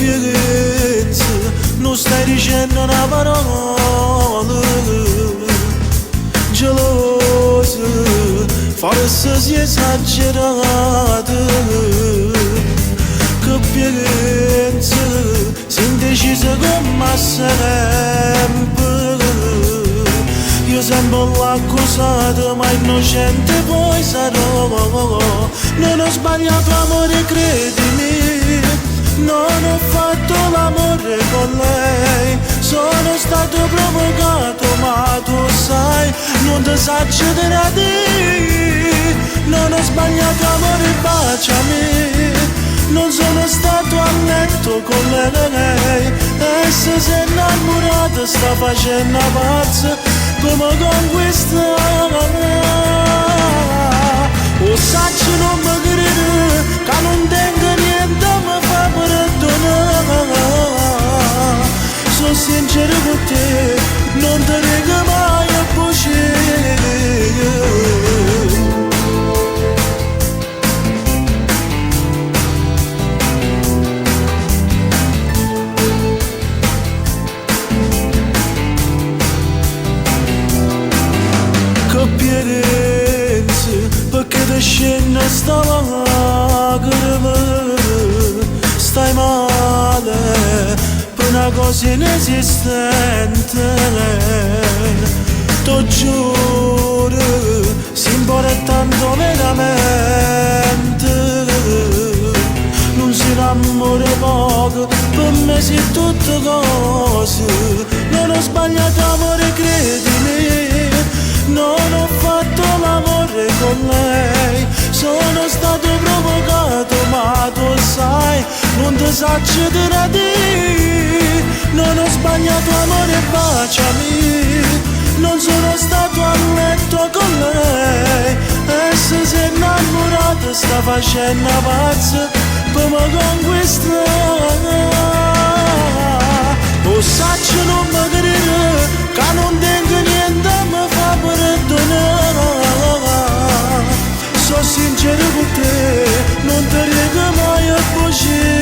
Coppierenze, non stai dicendo una parola. Gelose, forse si è esagerate. Coppierenze, si indecise come sempre. Io sempre l'ho accusata, ma innocente poi sarò. Non ho sbagliato amore, credimi. Non ho fatto l'amore con lei. Sono stato provocato, ma tu sai, non ti saggio da dire. Non ho sbagliato amore, baciami. Non sono stato a letto con lei. E se sei innamorata sta facendo pazza come conquista. O saccio non mi crede, che non tengo niente mi fa perdonare. Sono sincero con te, non ti dico mai a voce. Coppierenze, perché ti scende sta lacrima. Stai male per una cosa inesistente. Ti giuro, si impara tanto veramente. Non si innamora poco, per me si tutte cose. Non ho sbagliato amore, credimi. Non ho fatto l'amore con lei. Sono stato provocato, ma tu sai, non ti saggio da dire. Non ho sbagliato amore, baciami. Non sono stato a letto con lei. E se sei innamorata sta facendo pazza come conquistare. O saccio non mi crede, che non tengo niente mi fa perdonare. Sono sincero con te, non ti dico mai a voce.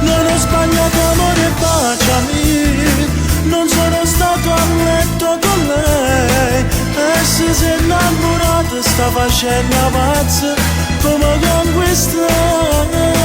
Non ho sbagliato amore, baciami. Non sono stato a letto con lei. E se sei innamorato sta facendo pazza come conquistare.